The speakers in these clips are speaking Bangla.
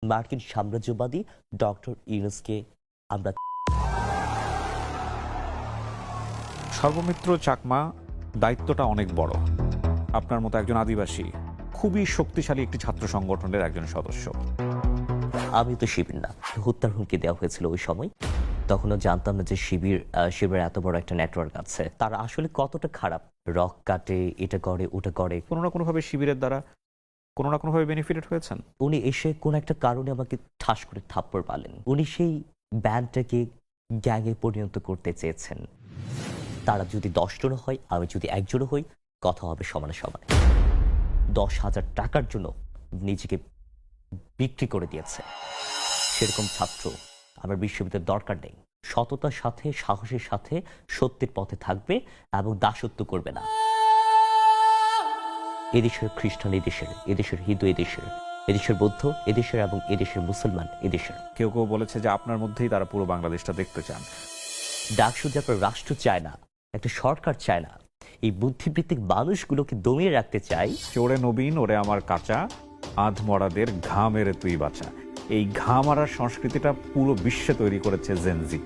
মার্কিন সাম্রাজ্যবাদী ডক্টর ইউনূসকে আমরা সর্বমিত্র চাকমা দায়িত্বটা অনেক বড়। আপনার মতো একজন আদিবাসী, খুবই শক্তিশালী একটি ছাত্র সংগঠনের একজন সদস্য। আমি তো শিবির না, হত্যার হুমকি দেওয়া হয়েছিল ওই সময়। তখনও জানতাম না যে শিবির এত বড় একটা নেটওয়ার্ক আছে। তারা আসলে কতটা খারাপ, রক কাটে, এটা করে ওটা করে। কোনো না কোনোভাবে শিবিরের দ্বারা কোনো না কোনোভাবে বেনিফিটেড হয়েছেন। উনি এসে কোন একটা কারণে আমাকে ঠাস করে থাপ্পড় মারলেন। উনি সেই ব্যান্ডটাকে গ্যাংয়ে পরিণত করতে চেয়েছেন। তারা যদি 10 জন হয়, আমি যদি একজনও হই, কথা হবে সমানে সমান। 10,000 টাকার জন্য নিজেকে বিক্রি করে দিয়েছে। সেরকম ছাত্র আমার বিশ্ববিদ্যালয়ের দরকার নেই। সততার সাথে, সাহসের সাথে সত্যের পথে থাকবে এবং দাসত্ব করবে না। এদেশের খ্রিস্টান, এদেশের হিন্দু, এদেশের বৌদ্ধ, এদেশের এবং এদেশের মুসলমান, এদেশের। কেউ কেউ বলেছে যে আপনার মধ্যেই তারা পুরো বাংলাদেশটা দেখতে চান। ডাকসু যে আপনার রাষ্ট্র চায় না, একটা সরকার চায় না, এই বুদ্ধিবৃত্তিক মানুষগুলোকে দমিয়ে রাখতে চাই। চোরে নবীন ওরে আমার কাঁচা, আধ মরাদের ঘা মেরে তুই বাঁচা। এই ঘা মারার সংস্কৃতিটা পুরো বিশ্বে তৈরি করেছে জেনজি।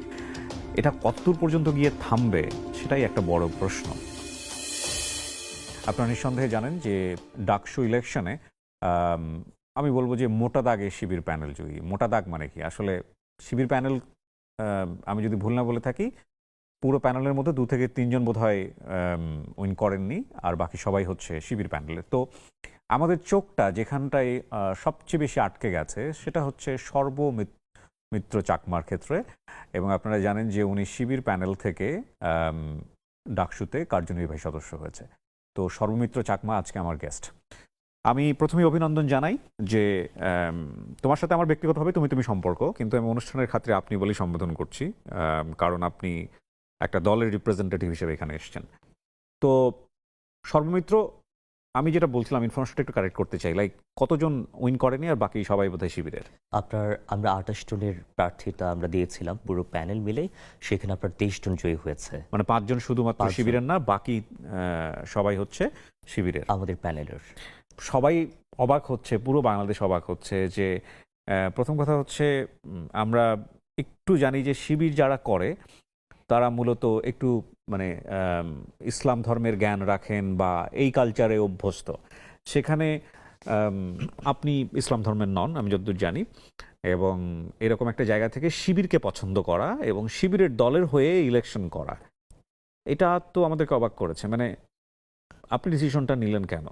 এটা কতদূর পর্যন্ত গিয়ে থামবে সেটাই একটা বড় প্রশ্ন। আপনারা নিঃসন্দেহে জানেন যে ডাকসু ইলেকশনে আমি বলবো যে মোটা দাগে শিবির প্যানেল জয়ী। মোটা দাগ মানে কি? আসলে শিবির প্যানেল, আমি যদি ভুল না বলে থাকি, পুরো প্যানেলের মধ্যে 2 থেকে 3 জন বোধহয় উইন করেননি, আর বাকি সবাই হচ্ছে শিবির প্যানেলের। তো আমাদের চোখটা যেখানটায় সবচেয়ে বেশি আটকে গেছে সেটা হচ্ছে সর্বমিত্র চাকমার ক্ষেত্রে। এবং আপনারা জানেন যে উনি শিবির প্যানেল থেকে ডাকসুতে কার্যনির্বাহী সদস্য হয়েছে। তো সর্বমিত্র চাকমা আজকে আমার গেস্ট। আমি প্রথমেই অভিনন্দন জানাই যে তোমার সাথে আমার ব্যক্তিগতভাবে তুমি সম্পর্ক, কিন্তু আমি অনুষ্ঠানের খাতিরে আপনি বলেই সম্বোধন করছি, কারণ আপনি একটা দলের রিপ্রেজেন্টেটিভ হিসেবে এখানে এসেছেন। তো সর্বমিত্র, আমি যেটা বলছিলাম ইনফরমেশনটা একটু কারেক্ট করতে চাই, লাইক কতজন উইন করেনি আর বাকি সবাই বোধহয় শিবিরের? আমরা 28 জনের প্রার্থীতা আমরা দিয়েছিলাম পুরো প্যানেল মিলে, সেখানে আপনার 23 জন জয়ী হয়েছে। মানে 5 জন শুধুমাত্র 5 জন। শিবিরের না, বাকি সবাই হচ্ছে শিবিরের। আমাদের প্যানেলের সবাই অবাক হচ্ছে, পুরো বাংলাদেশ অবাক হচ্ছে যে প্রথম কথা হচ্ছে আমরা একটু জানি যে শিবির যারা করে তারা মূলত একটু মানে ইসলাম ধর্মের জ্ঞান রাখেন বা এই কালচারে অভ্যস্ত। সেখানে আপনি ইসলাম ধর্মের নন আমি যতদূর জানি, এবং এরকম একটা জায়গা থেকে শিবিরকে পছন্দ করা এবং শিবিরের দলের হয়ে ইলেকশন করা, এটা তো আমাদেরকে অবাক করেছে। মানে আপনি ডিসিশনটা নিলেন কেন?